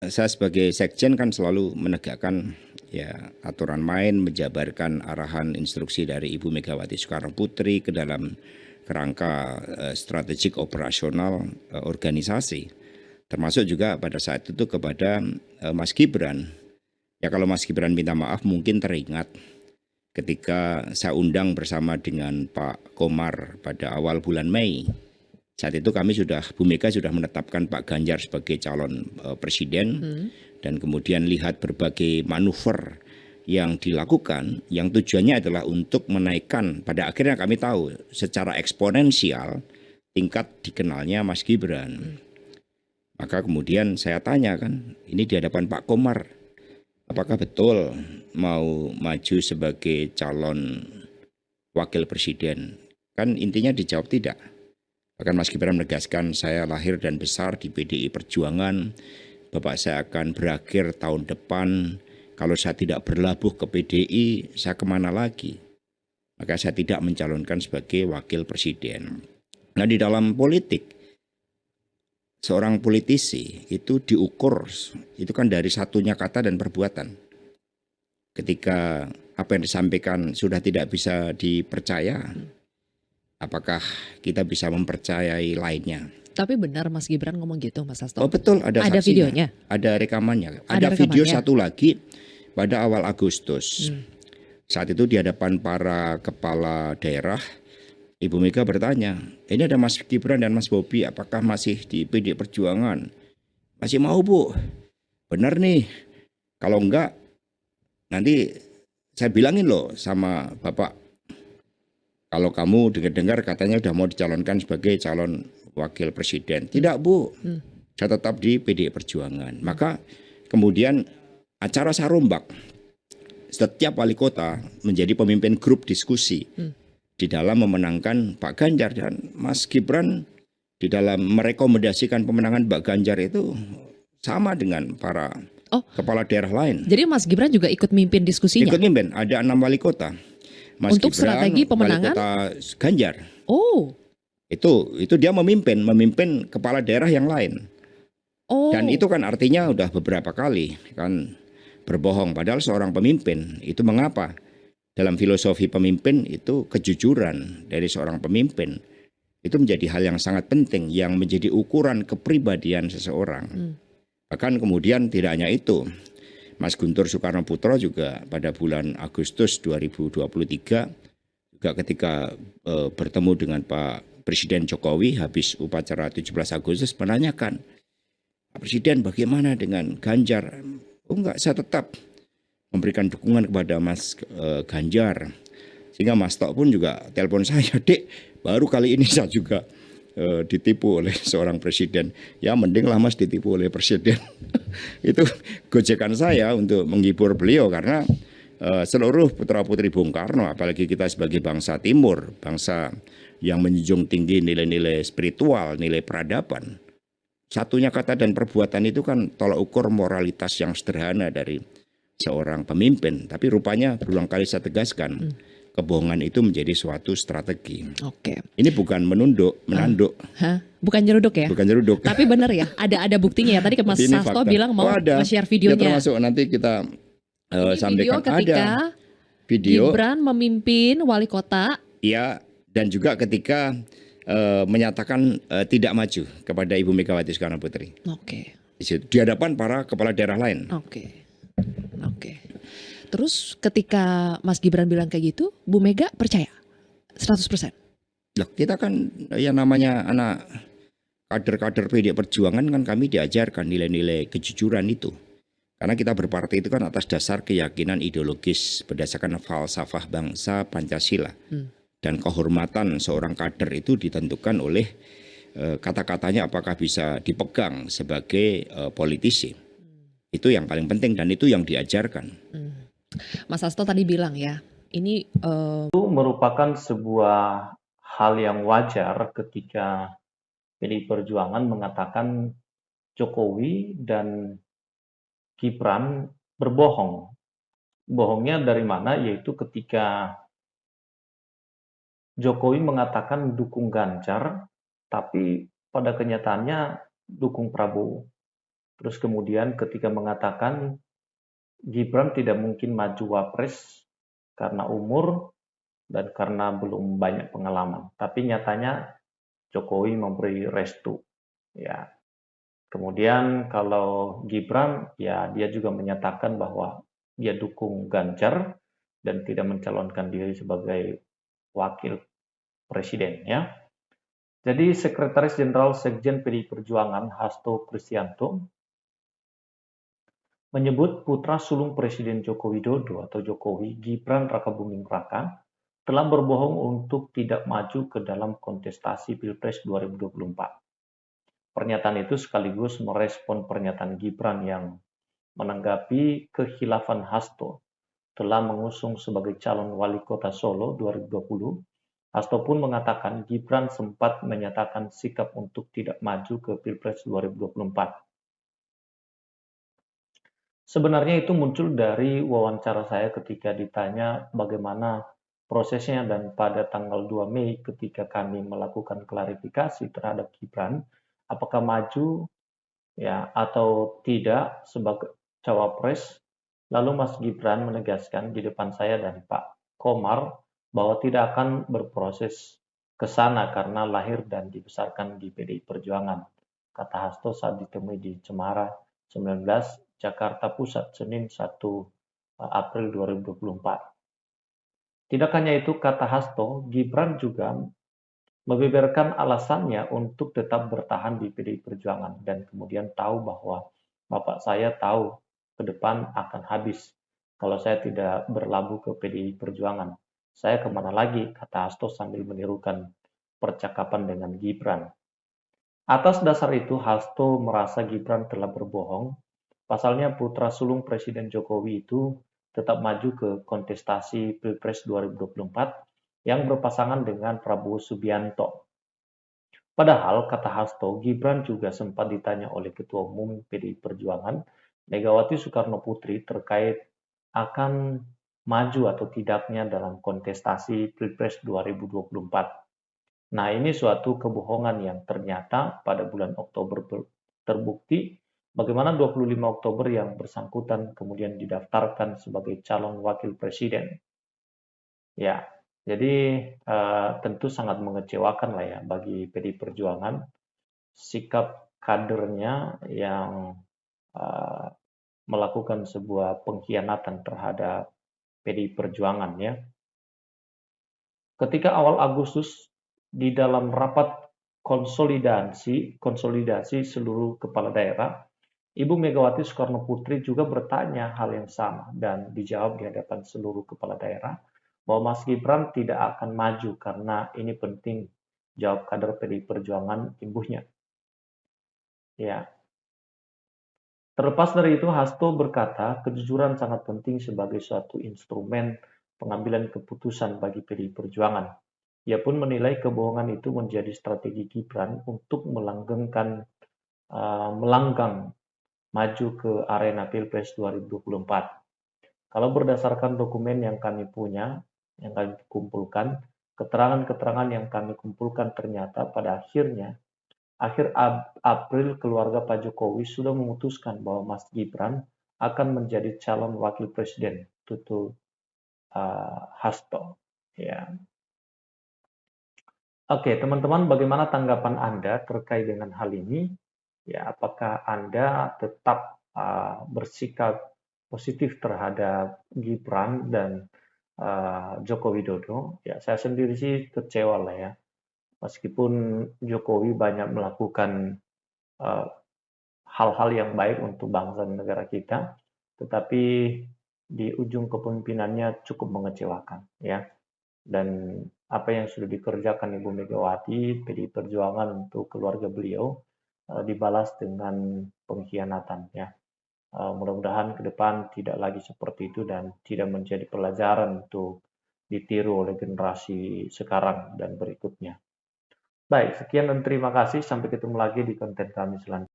Saya sebagai sekjen kan selalu menegakkan ya aturan main, menjabarkan arahan instruksi dari Ibu Megawati Soekarno Putri ke dalam kerangka strategik operasional organisasi. Termasuk juga pada saat itu kepada Mas Gibran. Ya kalau Mas Gibran minta maaf mungkin teringat ketika saya undang bersama dengan Pak Komar pada awal bulan Mei. Saat itu kami Bu Mega sudah menetapkan Pak Ganjar sebagai calon presiden dan kemudian lihat berbagai manuver yang dilakukan yang tujuannya adalah untuk menaikkan, pada akhirnya kami tahu secara eksponensial tingkat dikenalnya Mas Gibran. Maka kemudian saya tanya kan, ini di hadapan Pak Komar, apakah betul mau maju sebagai calon wakil presiden? Kan intinya dijawab tidak. Bahkan Mas Gibran menegaskan, saya lahir dan besar di PDI Perjuangan, Bapak saya akan berakhir tahun depan, kalau saya tidak berlabuh ke PDI, saya kemana lagi? Maka saya tidak mencalonkan sebagai wakil presiden. Nah di dalam politik, seorang politisi itu diukur, itu kan dari satunya kata dan perbuatan. Ketika apa yang disampaikan sudah tidak bisa dipercaya, apakah kita bisa mempercayai lainnya? Tapi benar Mas Gibran ngomong gitu, Mas Hasto? Oh betul, ada saksinya, videonya, ada rekamannya. Ada video rekamannya. satu lagi pada awal Agustus. Saat itu di hadapan para kepala daerah, Ibu Mega bertanya, ini ada Mas Gibran dan Mas Bobi, apakah masih di PD Perjuangan? Masih mau Bu? Benar nih, kalau enggak nanti saya bilangin loh sama Bapak, kalau kamu dengar-dengar katanya udah mau dicalonkan sebagai calon wakil presiden. Tidak Bu, saya tetap di PDI Perjuangan. Maka kemudian acara Sarombak, setiap wali kota menjadi pemimpin grup diskusi di dalam memenangkan Pak Ganjar, dan Mas Gibran di dalam merekomendasikan pemenangan Pak Ganjar itu sama dengan para kepala daerah lain. Jadi Mas Gibran juga ikut mimpin diskusinya? Ikut mimpin, ada 6 wali kota. Mas Untuk Gibran, strategi pemenangan? wali kota Ganjar. Oh. Itu dia memimpin kepala daerah yang lain. Dan itu kan artinya udah beberapa kali kan berbohong, padahal seorang pemimpin itu mengapa? Dalam filosofi pemimpin itu kejujuran dari seorang pemimpin itu menjadi hal yang sangat penting yang menjadi ukuran kepribadian seseorang. Bahkan kemudian tidak hanya itu, Mas Guntur Soekarno Putro juga pada bulan Agustus 2023 juga ketika bertemu dengan Pak Presiden Jokowi habis upacara 17 Agustus menanyakan, Pak Presiden bagaimana dengan Ganjar? Oh enggak, saya tetap memberikan dukungan kepada Mas Ganjar. Sehingga Mas Tok pun juga telepon saya, Dek, baru kali ini saya juga ditipu oleh seorang presiden. Ya mendinglah Mas ditipu oleh presiden. Itu gojekan saya untuk menghibur beliau, karena seluruh putra-putri Bung Karno, apalagi kita sebagai bangsa timur, bangsa yang menjunjung tinggi nilai-nilai spiritual, nilai peradaban, satunya kata dan perbuatan itu kan tolak ukur moralitas yang sederhana dari seorang pemimpin. Tapi rupanya berulang kali saya tegaskan, kebohongan itu menjadi suatu strategi. Oke. Ini bukan menanduk. Bukan nyeruduk ya? Bukan nyeruduk. Tapi benar ya, ada buktinya ya. Tadi ke Mas Hasto bilang mau share videonya. Ya termasuk nanti kita sampaikan. Video ketika Gibran memimpin wali kota. Ya, dan juga ketika menyatakan tidak maju kepada Ibu Megawati Soekarno Putri. Oke. Di hadapan para kepala daerah lain. Oke. Terus ketika Mas Gibran bilang kayak gitu, Bu Mega percaya 100%? Loh, kita kan yang namanya anak kader-kader PDI Perjuangan kan kami diajarkan nilai-nilai kejujuran itu. Karena kita berpartai itu kan atas dasar keyakinan ideologis berdasarkan falsafah bangsa Pancasila. Dan kehormatan seorang kader itu ditentukan oleh kata-katanya apakah bisa dipegang sebagai politisi. Itu yang paling penting dan itu yang diajarkan. Mas Hasto tadi bilang ya, ini itu merupakan sebuah hal yang wajar ketika PDI Perjuangan mengatakan Jokowi dan Gibran berbohong. Bohongnya dari mana? Yaitu ketika Jokowi mengatakan dukung Ganjar, tapi pada kenyataannya dukung Prabowo. Terus kemudian ketika mengatakan Gibran tidak mungkin maju wapres karena umur dan karena belum banyak pengalaman. Tapi nyatanya Jokowi memberi restu. Ya. Kemudian kalau Gibran, ya dia juga menyatakan bahwa dia dukung Ganjar dan tidak mencalonkan diri sebagai wakil presiden. Ya. Jadi Sekretaris Jenderal Sekjen PDI Perjuangan Hasto Kristianto menyebut putra sulung Presiden Joko Widodo atau Jokowi, Gibran Rakabuming Raka, telah berbohong untuk tidak maju ke dalam kontestasi Pilpres 2024. Pernyataan itu sekaligus merespon pernyataan Gibran yang menanggapi kekhilafan Hasto telah mengusung sebagai calon wali kota Solo 2020. Hasto pun mengatakan Gibran sempat menyatakan sikap untuk tidak maju ke Pilpres 2024. Sebenarnya itu muncul dari wawancara saya ketika ditanya bagaimana prosesnya dan pada tanggal 2 Mei ketika kami melakukan klarifikasi terhadap Gibran, apakah maju ya atau tidak sebagai cawapres, lalu Mas Gibran menegaskan di depan saya dan Pak Komar bahwa tidak akan berproses ke sana karena lahir dan dibesarkan di PDI Perjuangan, kata Hasto saat ditemui di Cemara 19, Jakarta Pusat, Senin 1 April 2024. Tidak hanya itu, kata Hasto, Gibran juga membeberkan alasannya untuk tetap bertahan di PDI Perjuangan dan kemudian tahu bahwa bapak saya tahu ke depan akan habis kalau saya tidak berlabuh ke PDI Perjuangan. Saya kemana lagi, kata Hasto sambil menirukan percakapan dengan Gibran. Atas dasar itu, Hasto merasa Gibran telah berbohong. Pasalnya putra sulung Presiden Jokowi itu tetap maju ke kontestasi Pilpres 2024 yang berpasangan dengan Prabowo Subianto. Padahal, kata Hasto, Gibran juga sempat ditanya oleh Ketua Umum PDI Perjuangan, Megawati Soekarno Putri, terkait akan maju atau tidaknya dalam kontestasi Pilpres 2024. Nah, ini suatu kebohongan yang ternyata pada bulan Oktober terbukti bagaimana 25 Oktober yang bersangkutan kemudian didaftarkan sebagai calon wakil presiden. Ya, jadi tentu sangat mengecewakan lah ya bagi PDI Perjuangan sikap kadernya yang melakukan sebuah pengkhianatan terhadap PDI Perjuangan ya. Ketika awal Agustus di dalam rapat konsolidasi seluruh kepala daerah, Ibu Megawati Soekarno Putri juga bertanya hal yang sama dan dijawab di hadapan seluruh kepala daerah bahwa Mas Gibran tidak akan maju karena ini penting, jawab kader PDI Perjuangan ibunya. Ya. Terlepas dari itu, Hasto berkata kejujuran sangat penting sebagai suatu instrumen pengambilan keputusan bagi PDI Perjuangan. Ia pun menilai kebohongan itu menjadi strategi Gibran untuk melanggang maju ke arena Pilpres 2024. Kalau berdasarkan dokumen yang kami punya, yang kami kumpulkan, keterangan-keterangan yang kami kumpulkan ternyata pada akhir April keluarga Pak Jokowi sudah memutuskan bahwa Mas Gibran akan menjadi calon wakil presiden, tutur Hasto. Ya. Oke, teman-teman, bagaimana tanggapan Anda terkait dengan hal ini? Ya, apakah Anda tetap bersikap positif terhadap Gibran dan Joko Widodo? Ya, saya sendiri sih kecewa lah ya. Meskipun Jokowi banyak melakukan hal-hal yang baik untuk bangsa dan negara kita, tetapi di ujung kepemimpinannya cukup mengecewakan, ya. Dan apa yang sudah dikerjakan Ibu Megawati, PDI Perjuangan untuk keluarga beliau dibalas dengan pengkhianatan, ya. Mudah-mudahan ke depan tidak lagi seperti itu dan tidak menjadi pelajaran untuk ditiru oleh generasi sekarang dan berikutnya. Baik, sekian dan terima kasih. Sampai ketemu lagi di konten kami selanjutnya.